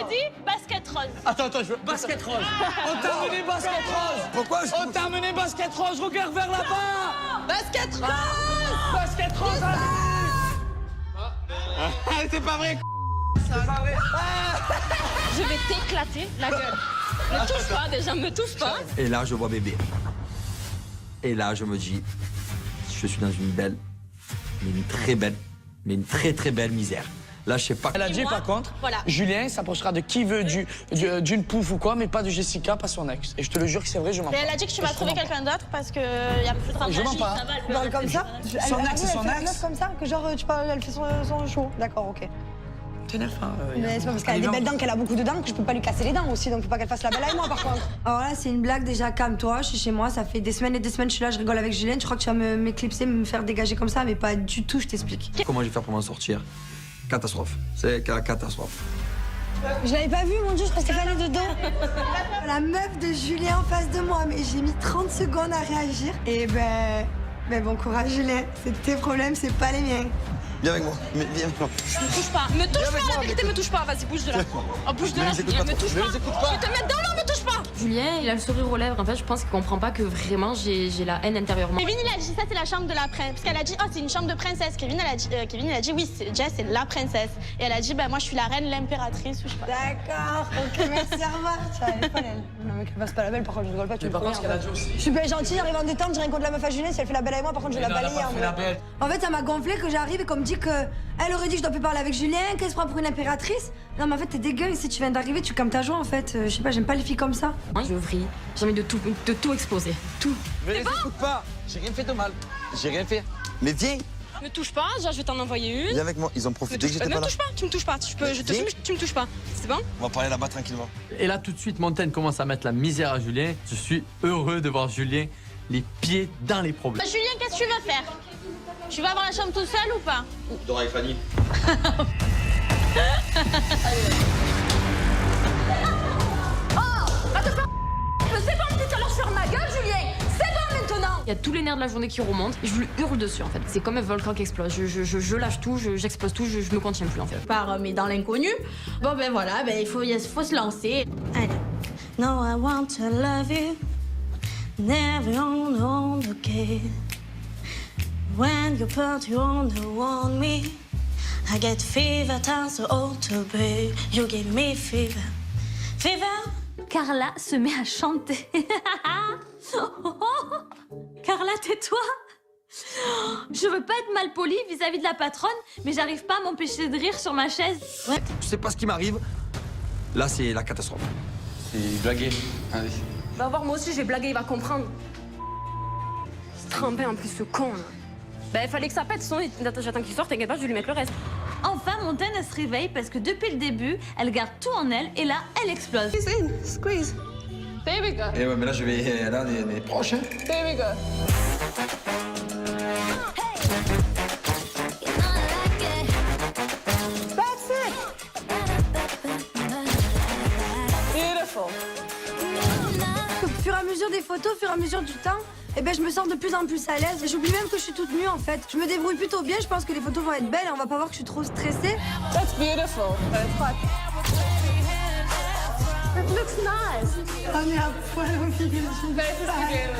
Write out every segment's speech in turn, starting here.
dit basket rose. Attends, je veux... Basket rose. On t'a amené basket rose. Pourquoi On t'a amené basket rose, regarde vers là-bas. Basket rose. Basket rose, allez. C'est pas vrai. C'est pas vrai. Je vais t'éclater la gueule. Me touche pas, déjà, me touche pas. Et là, je vois bébé. Et là, je me dis, je suis dans une belle, mais une très belle, mais une très très belle misère. Là, je sais pas. Elle a dit, moi, par contre, voilà. Julien s'approchera de qui veut d'une pouffe ou quoi, mais pas de Jessica, pas son ex. Et je te le jure que c'est vrai, je m'en Mais parle. elle a dit que tu vas trouver quelqu'un d'autre parce qu'il y a plus de Je m'en parle. Tu parles comme ça? Son ex, c'est son Elle fait ex. comme ça? Que genre, tu parles, elle fait son show. D'accord, ok. T'énerve pas. Mais c'est pas parce qu'elle a des belles dents qu'elle a beaucoup de dents que je peux pas lui casser les dents aussi, donc faut pas qu'elle fasse la belle avec moi par contre. Alors là, c'est une blague déjà, calme-toi, je suis chez moi, ça fait des semaines et des semaines, je suis là, je rigole avec Julien, tu crois que tu vas m'éclipser, me faire dégager comme ça, mais pas du tout, je t'explique. Comment je vais faire pour m'en sortir? Catastrophe. C'est la catastrophe. Je l'avais pas vu, mon Dieu, je crois que c'était pas allé dedans. La meuf de Julien en face de moi, mais j'ai mis 30 secondes à réagir. Et ben bon courage Julien, c'est tes problèmes, c'est pas les miens. Viens avec moi. Mais viens avec moi. Me touche pas. Me touche pas, la vérité, me touche pas. Vas-y, bouge de là. Oh, bouge de là, Julien, me touche pas. Je vais te mettre dans l'eau, me touche pas. Julien, il a le sourire aux lèvres. En fait, je pense qu'il comprend pas que vraiment j'ai la haine intérieurement. Kevin, il a dit ça, c'est la chambre de la princesse. Parce qu'elle a dit, oh, c'est une chambre de princesse. Kevin, il a dit, oui, Jess, c'est la princesse. Et elle a dit, ben moi, je suis la reine, l'impératrice, ou je sais pas. D'accord, ok, merci, au revoir. Tiens, elle est folle, elle. Non, mais qu'elle fasse pas la belle, par contre, je rigole pas, tu me Par contre, ce qu'elle a promets, dit aussi. Je suis bien gentille, j'arrive en détente, j'ai rien contre la meuf à Julien, si elle fait la belle avec moi, par contre, je vais la balayer. En vrai. En fait, ça m'a gonflé que j'arrive et qu'on me dit que elle aurait dit que je dois plus parler avec Julien, qu'elle se prend pour une impératrice. Non, mais en fait, t'es dégueu, si tu viens d'arriver, tu calmes ta joie, en fait. Je sais pas, j'aime pas les filles comme ça. Je vrille. J'ai envie de tout exploser. Tout. Mais les écoute pas. J'ai rien fait de mal. J'ai rien fait. Mais viens. Me touche pas, genre, je vais t'en envoyer une. Viens avec moi. Ils ont Me profité touche que pas, j'étais me pas là. touche pas, tu me touches pas. Tu me touches pas. C'est bon? On va parler là-bas tranquillement. Et là, tout de suite, Montaigne commence à mettre la misère à Julien. Je suis heureux de voir Julien les pieds dans les problèmes. Julien, qu'est-ce que tu veux faire? Tu vas avoir la chambre tout seul ou pas? Dora et Fanny. C'est bon, putain, alors je ferme ma gueule, Julien. C'est bon maintenant. Il y a tous les nerfs de la journée qui remontent et je lui hurle dessus en fait. C'est comme un volcan qui explose. Je lâche tout, j'explose tout, je me contiens plus en fait. Par mais dans l'inconnu. Bon ben voilà, ben il faut se lancer. Allez. No, I want to love you. Never on okay. When you put you on the one me, I get fever, time so old to be. You give me fever. Fever. Carla se met à chanter. Carla, tais-toi. Je veux pas être mal polie vis-à-vis de la patronne, mais j'arrive pas à m'empêcher de rire sur ma chaise. Ouais. Je sais pas ce qui m'arrive. Là, c'est la catastrophe. C'est blagué. Allez. Va voir, moi aussi, je vais blaguer, il va comprendre. Il se trempait en plus, ce con, là. Ben, il fallait que ça pète, sinon j'attends qu'il sorte, t'inquiète pas, je vais lui mettre le reste. Enfin, Montaigne, elle se réveille parce que depuis le début, elle garde tout en elle et là, elle explose. Squeeze. There we go. Et ouais, mais là, je vais. Là, on est proches, hein. There we go. That's it. Beautiful. Au fur et à mesure des photos, au fur et à mesure du temps, eh ben, je me sens de plus en plus à l'aise. Et j'oublie même que je suis toute nue, en fait. Je me débrouille plutôt bien. Je pense que les photos vont être belles et on va pas voir que je suis trop stressée. That's beautiful. It looks nice. On est à poil au milieu.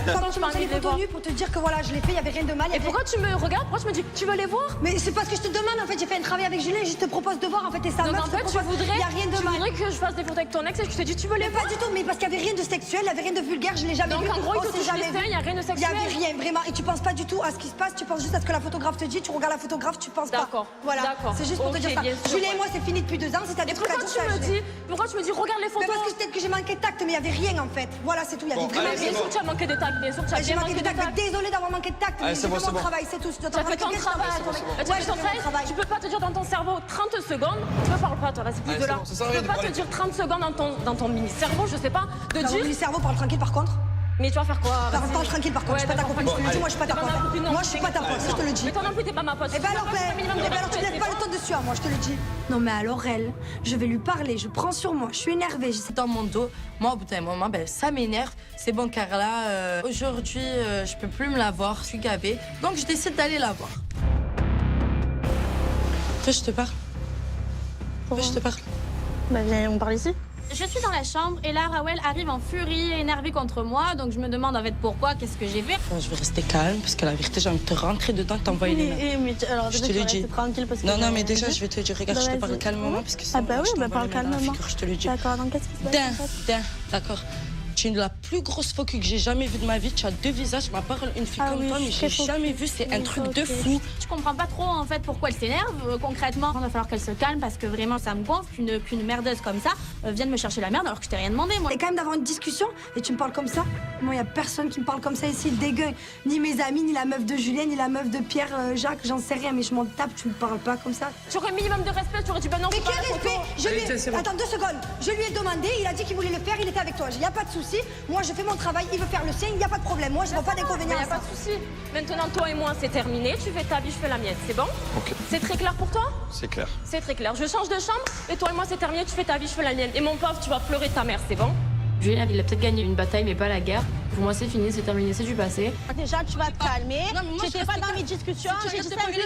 Pardon, je m'en les photos nues pour te dire que voilà, je l'ai fait, il y avait rien de mal. Et pourquoi tu me regardes? Pourquoi tu me dis que tu veux les voir? Mais c'est parce que je te demande, en fait, j'ai fait un travail avec Julien et je te propose de voir, en fait, et ça Donc meuf en fait, te tu propose. voudrais, Il y a rien de mal. que je fasse des photos avec ton ex et que tu te dis tu veux les Mais pas du tout, mais parce qu'il y avait rien de sexuel, il y avait rien de vulgaire, je l'ai jamais Donc vu. en gros, il On te s'est touche les jamais seins, vu. il y a rien de Il y sexuel. avait rien, vraiment. Et tu penses pas du tout à ce qui se passe, tu penses juste à ce que la photographe te dit, tu regardes la photographe, tu penses pas. D'accord, Voilà. d'accord. C'est juste pour te Ok, dire ça. bien sûr, Julien et ouais. moi, c'est fini depuis 2 ans, c'est à Et des trucs à pourquoi dire ça, Julien. pourquoi tu me dis regarde les Mais photos? parce que peut-être que j'ai manqué de tact, mais il y avait rien en fait. Voilà, c'est tout, il y avait vraiment Bien rien. sûr, tu as manqué de tact, bien sûr, tu as J'ai bien manqué manqué de tact, mais désolé d'avoir manqué de tact, mais c'est j'ai bon, fait c'est mon bon. travail, c'est tout. Je dois Tu as t'en fait ton rappeler, travail, qu'est-ce que tu t'en as fais? Ouais, fait ton j'ai fait mon travail. Tu peux pas te dire dans ton cerveau 30 secondes, ne parle pas toi, vas-y, bouge Allez, de c'est là. bon, ça sert à Tu rien peux de pas te parler. dire 30 secondes dans ton mini-cerveau, je sais pas, de Dans mon dire. cerveau, parle tranquille par contre. Mais tu vas faire quoi? Parle tranquille par contre, je suis pas ta copine, je te le dis, moi je suis pas ta T'es ma pote. copine, non. Moi je suis pas ta pote, je te le dis. Mais toi non plus, t'es pas ma pote. Eh ben alors, tu laisses pas le temps dessus à moi, je te le dis. Non mais alors elle, je vais lui parler, je prends sur moi, je suis énervée. Dans mon dos, moi au bout d'un moment, ben, ça m'énerve. C'est bon Carla, aujourd'hui je peux plus me la voir, je suis gavée. Donc je décide d'aller la voir. Après je te parle. Après je te parle. Bah, viens, on parle ici. Je suis dans la chambre et là, Rawel arrive en furie, énervé contre moi. Donc je me demande en fait pourquoi, qu'est-ce que j'ai fait. Bon, je vais rester calme parce que la vérité, j'ai envie de te rentrer dedans et t'envoyer les mains. Mais alors, Je te le dis. tranquille parce que... Non, mais déjà, je vais te dire, regarde, je te Vas-y. parle calmement parce que sinon, bah oui, je bah t'envoie parle les mains dans la calmement. figure, je te le dis. D'accord, donc qu'est-ce qui se passe en fait D'accord. Tu es la plus grosse faux cul que j'ai jamais vue de ma vie. Tu as deux visages. Ma parole, une fille Ah comme oui, toi, je mais suis j'ai très jamais faux vu. C'est cul. un truc de Ok. fou. Je comprends pas trop en fait pourquoi elle s'énerve concrètement. Il va falloir qu'elle se calme parce que vraiment ça me gonfle qu'une merdeuse comme ça vienne me chercher la merde alors que je t'ai rien demandé moi. Et quand même d'avoir une discussion et tu me parles comme ça. Moi, il y a personne qui me parle comme ça ici, dégueu. Ni mes amis, ni la meuf de Julien, ni la meuf de Pierre, Jacques, j'en sais rien, mais je m'en tape, tu me parles pas comme ça. Tu aurais un minimum de respect, tu aurais dit bah non. Mais c'est pas quel la respect photo. Je lui ai... Tiens, c'est bon. Attends 2 secondes. Je lui ai demandé, il a dit qu'il voulait le faire, il était avec toi. Il n'y a pas de souci. Moi, je fais mon travail, il veut faire le sien, il n'y a pas de problème. Moi, je vois pas Il d'inconvénient n'y à a pas ça. de souci. Maintenant, toi et moi, c'est terminé. Tu fais ta vie, je fais la mienne. C'est bon? Ok. C'est très clair pour toi? C'est clair. C'est très clair. Je change de chambre et toi et moi, c'est terminé. Tu fais ta vie, je fais la mienne. Et mon pauvre, tu vas pleurer ta mère. C'est bon? Julien, il a peut-être gagné une bataille, mais pas la guerre. Pour moi, c'est fini, c'est terminé, c'est du passé. Déjà, tu vas te calmer. Non, mais moi, J'étais je pas reste dans calme. mes discussions. Si tu J'ai restes dit pas mêlée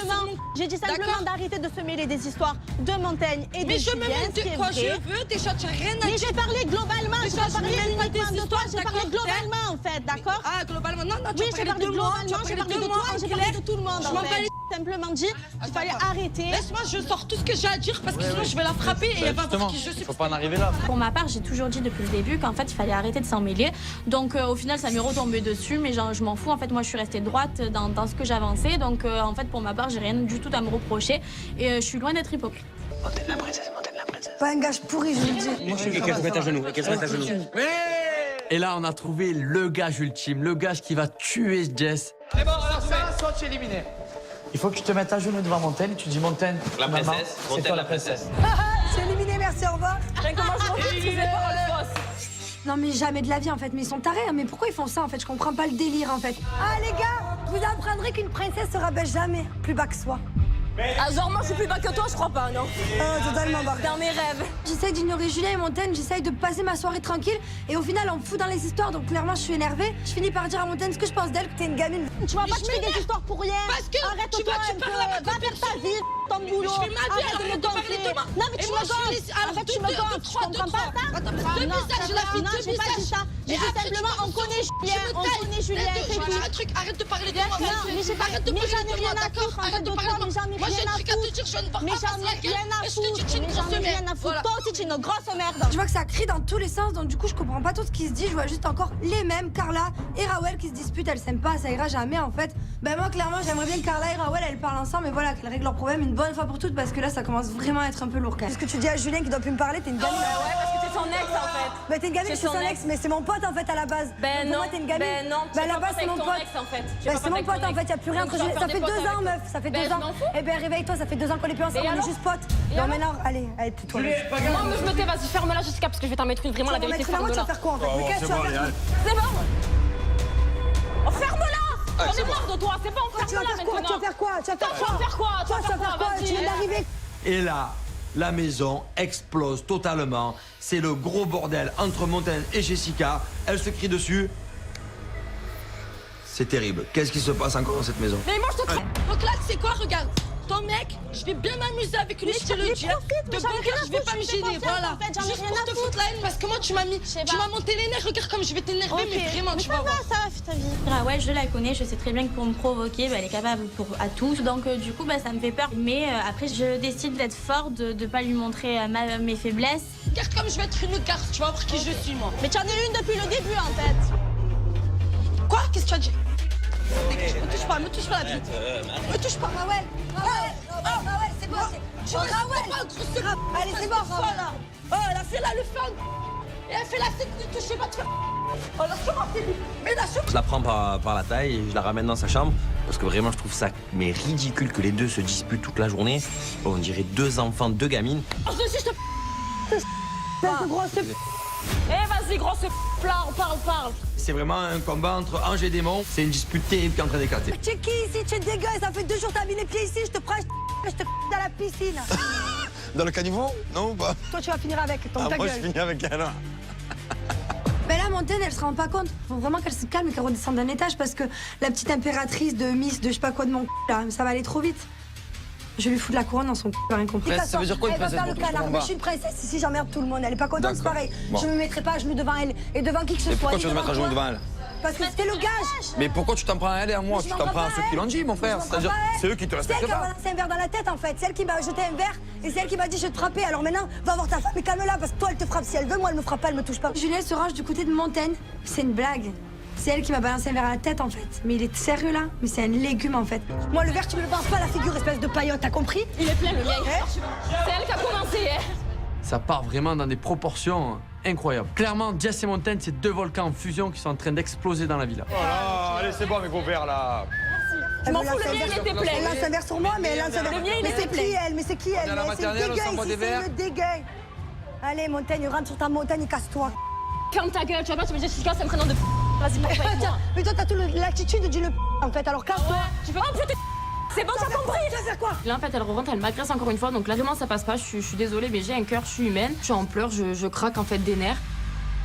simplement, D'accord. d'arrêter de se mêler des histoires de Montaigne et de Mais je me Julien, mets ce qui de est quoi vrai. je veux. Déjà, tu n'as rien à Mais dire. j'ai parlé globalement, j'ai Déjà, pas je parlé me mêle pas des uniquement de toi, histoires, j'ai parlé d'accord, globalement en fait, d'accord? Ah, globalement, non, tu Oui, as j'ai parlé parlé de moi, tu as globalement, j'ai parlé parlé de de moi, toi, en j'ai clair. parlé de tout le monde Je en m'en fait. bats Simplement dit qu'il fallait arrêter. Laisse-moi, je sors tout ce que j'ai à dire parce que sinon, je vais la frapper et elle va voir qui je suis. Faut pas en arriver là. Pour ma part, j'ai toujours dit depuis le début qu'en fait, il fallait arrêter de s'en mêler. Donc, au final, ça m'est retombé dessus, mais je m'en fous. En fait, moi, je suis restée droite dans ce que j'avançais. Donc, en fait, pour ma part, j'ai rien du tout à me reprocher. Et je suis loin d'être hypocrite. Montaigne la princesse, Montaigne la princesse. Pas un gage pourri, je vous le dis. Et qu'elle se mette à genoux, et qu'elle se mette à genoux. Et là, on a trouvé le gage ultime, le gage qui va tuer Jess. C'est bon, alors ça, soit tu es éliminé. Il faut que tu te mettes à genoux devant Montaigne, tu dis Montaigne, La maman, princesse, c'est Montaigne toi la princesse. C'est éliminé, merci, au revoir. Comment je refuse ces paroles Non, mais jamais de la vie en fait. Mais ils sont tarés, hein. Mais pourquoi ils font ça en fait? Je comprends pas le délire en fait. Ah, les gars, vous apprendrez qu'une princesse se rabaisse jamais plus bas que soi. Ah, genre, moi, je suis plus bas que toi, je crois pas, non? Totalement bas. Dans mes rêves. J'essaye d'ignorer Julien et Montaigne, j'essaye de passer ma soirée tranquille et au final on me fout dans les histoires donc clairement je suis énervée. Je finis par dire à Montaigne ce que je pense d'elle, que t'es une gamine. Tu vas pas te faire des histoires pour rien. Parce que Arrête-toi tu un parles à peu. ma Va faire ta vie, ton boulot. Je fais ma vie, Arrête de me arrête de parler gonfler. de moi. Non, mais Et tu moi, me je suis gonfles. les- alors, En fait, tu deux, me deux, gonfles. deux, Tu trois, comprends deux, pas trois. ça? Attends, Ah, deux non, visages, ça la va. fille, Non, deux j'ai pas dit visages. ça. J'ai Et dit après, simplement, tu on connaît Julien, on connaît Julien, Je c'est vais tout. dire un truc, arrête de parler de moi. Non, mais j'ai pas- Arrête de mais parler j'en ai de moi, rien à d'accord? foutre, en fait, Arrête de de parler toi, de mais moi. j'en ai Moi, j'ai rien un à truc à te foutre. dire, je ne vais Mais pas j'en ai rien à Et je te dis, foutre. tu es une Mais j'en grosse ai rien merde. à foutre. Voilà. Toi aussi, tu es une grosse merde. Je vois que ça crie dans tous les sens donc du coup je comprends pas tout ce qui se dit. Je vois juste encore les mêmes, Carla et Rawel qui se disputent, elles s'aiment pas, ça ira jamais en fait. Ben moi clairement j'aimerais bien que Carla et Rawel elles parlent ensemble mais voilà qu'elles règlent leurs problèmes une bonne fois pour toutes parce que là ça commence vraiment à être un peu lourd quand même. Qu'est-ce que tu dis à Julien qui doit plus me parler? T'es une gamine. Ouais, parce que t'es son ex, en fait. Bah t'es une gamine, je C'est suis son son ex, ex. mais c'est mon pote en fait à la base. Ben Donc, non, pour moi t'es une gamine. ben non, Bah à la base c'est mon pote. ex, en fait. Bah, c'est mon pote en fait, y a plus rien entre nous. Ça fait 2 ans meuf, ça fait 2 Ben, je ans. m'en fous. Eh ben réveille-toi, ça fait 2 ans qu'on est plus ensemble, Et on est alors? juste potes. Et Non alors? maintenant, allez, tais-toi. Moi, je me tais, vas-y, ferme-la, Jessica, parce que je vais t'en mettre une, vraiment la vérité, Tu vas ferme-la. faire quoi en fait? Mais qu'est-ce que tu vas faire? C'est bon. Oh, ferme-la. J'en ai c'est marre de toi, c'est bon, Tu vas ferme-la faire quoi? Tu vas maintenant. faire quoi? Tu vas faire Tu vas faire quoi? Toi, tu vas faire quoi? Vas-y. Tu viens d'arriver. Et là, la maison explose totalement. C'est le gros bordel entre Montaigne et Jessica. Elle se crie dessus. C'est terrible. Qu'est-ce qui se passe encore dans cette maison? Mais moi, je te traite. Donc là, tu sais quoi, regarde. Ton mec, je vais bien m'amuser avec lui, je te le dis. De bon cœur, je vais pas me gêner, voilà. Juste pour te foutre la haine, parce que moi, tu m'as monté les nerfs. Regarde comme je vais t'énerver, mais vraiment, tu vas voir. Ça va, fais ta vie. Ah ouais, je la connais, je sais très bien que pour me provoquer, bah, elle est capable à tout. Donc du coup, bah, ça me fait peur. Mais après, je décide d'être forte, de ne pas lui montrer mes faiblesses. Regarde comme je vais être une garce, tu vas voir qui je suis, moi. Mais tu en es une depuis le début en fait. Quoi? Qu'est-ce que tu as dit? Me touche pas la vie. Me touche pas. Rawel, c'est bon. Tu Rawel. Pas grosse. Allez, c'est bon, Rawel. Là. Oh, elle a fait la le flanc. Et elle fait la tête de toucher pas de faire. Oh, lâche-moi, mais lâche-moi. Je la prends par la taille et je la ramène dans sa chambre parce que vraiment je trouve ça mais ridicule que les deux se disputent toute la journée. On dirait deux enfants, deux gamines. Oh, je te... C'est grosse. Eh, vas-y, grosse plat, on parle. C'est vraiment un combat entre ange et démon. C'est une dispute terrible qui est en train d'éclater. Tu es qui ici? Tu es dégueu, ça fait 2 jours que t'as mis les pieds ici, je te prends, je te dans la piscine. Dans le caniveau? Non ou pas? Toi, tu vas finir avec ton ta Moi, je gueule. finis avec elle. hein. Mais là, Montaigne, elle se rend pas compte. Faut vraiment qu'elle se calme et qu'elle redescende d'un étage parce que la petite impératrice de Miss de je sais pas quoi de mon là, ça va aller trop vite. Je lui fous de la couronne dans son c***, rien compris. Ça veut dire quoi une Elle va princesse faire le pour toi, canard, je mais comprends je suis une princesse ici, j'emmerde tout le monde. Elle est pas contente, c'est D'accord. pareil. Bon. Je me mettrai pas à genoux devant elle et devant qui que ce Et soit. pourquoi ni tu veux te mettre à devant genoux toi. devant elle? Parce que c'était le gage. Mais pourquoi tu t'en prends à elle et à moi? Je Tu m'en t'en prends prends à pas ceux à qui elle. l'ont dit, mon frère. Je m'en C'est-à-dire, prends pas à elle. c'est eux qui te C'est elle respectent qui a pas. balancé un verre dans la tête en fait. C'est elle qui m'a jeté un verre et c'est elle qui m'a dit je vais te frapper. Alors maintenant, va voir ta femme et calme-la parce que toi elle te frappe. Si elle veut, moi elle me frappe pas, elle me touche pas. Julien se range du côté de Montaigne. C'est une blague. C'est elle qui m'a balancé un verre à la tête en fait. Mais il est sérieux là? Mais c'est un légume en fait. Moi le verre tu me le balances pas à la figure espèce de paillote, t'as compris? Il est plein le mien. C'est elle qui a commencé, hein. Ça part vraiment dans des proportions incroyables. Clairement, Jess et Montaigne, c'est deux volcans en fusion qui sont en train d'exploser dans la villa. Voilà, allez, c'est bon avec vos verres là. Je m'en fous, le mien, il était plein. Elle lance un verre sur moi, mais elle lance un verre. Le mien, il Mais était c'est plein. qui elle? Mais c'est qui elle? à la Mais c'est le maternelle, on dégueu s'envoie ici, des verres. c'est le dégueu. Allez Montaigne, rentre sur ta montagne et casse-toi. Ferme ta gueule, tu vas pas, tu me dis Jessica, c'est un prénom de Vas-y, parle pas avec moi. Mais toi t'as toute l'attitude du le en fait, alors casse-toi. Tu veux. Oh putain. C'est bon, t'as compris. Tu vas faire quoi? Là, en fait, elle rentre, elle m'agresse encore une fois. Donc là, vraiment, ça passe pas. Je suis désolée, mais j'ai un cœur, je suis humaine. Je suis en pleurs, je craque en fait des nerfs.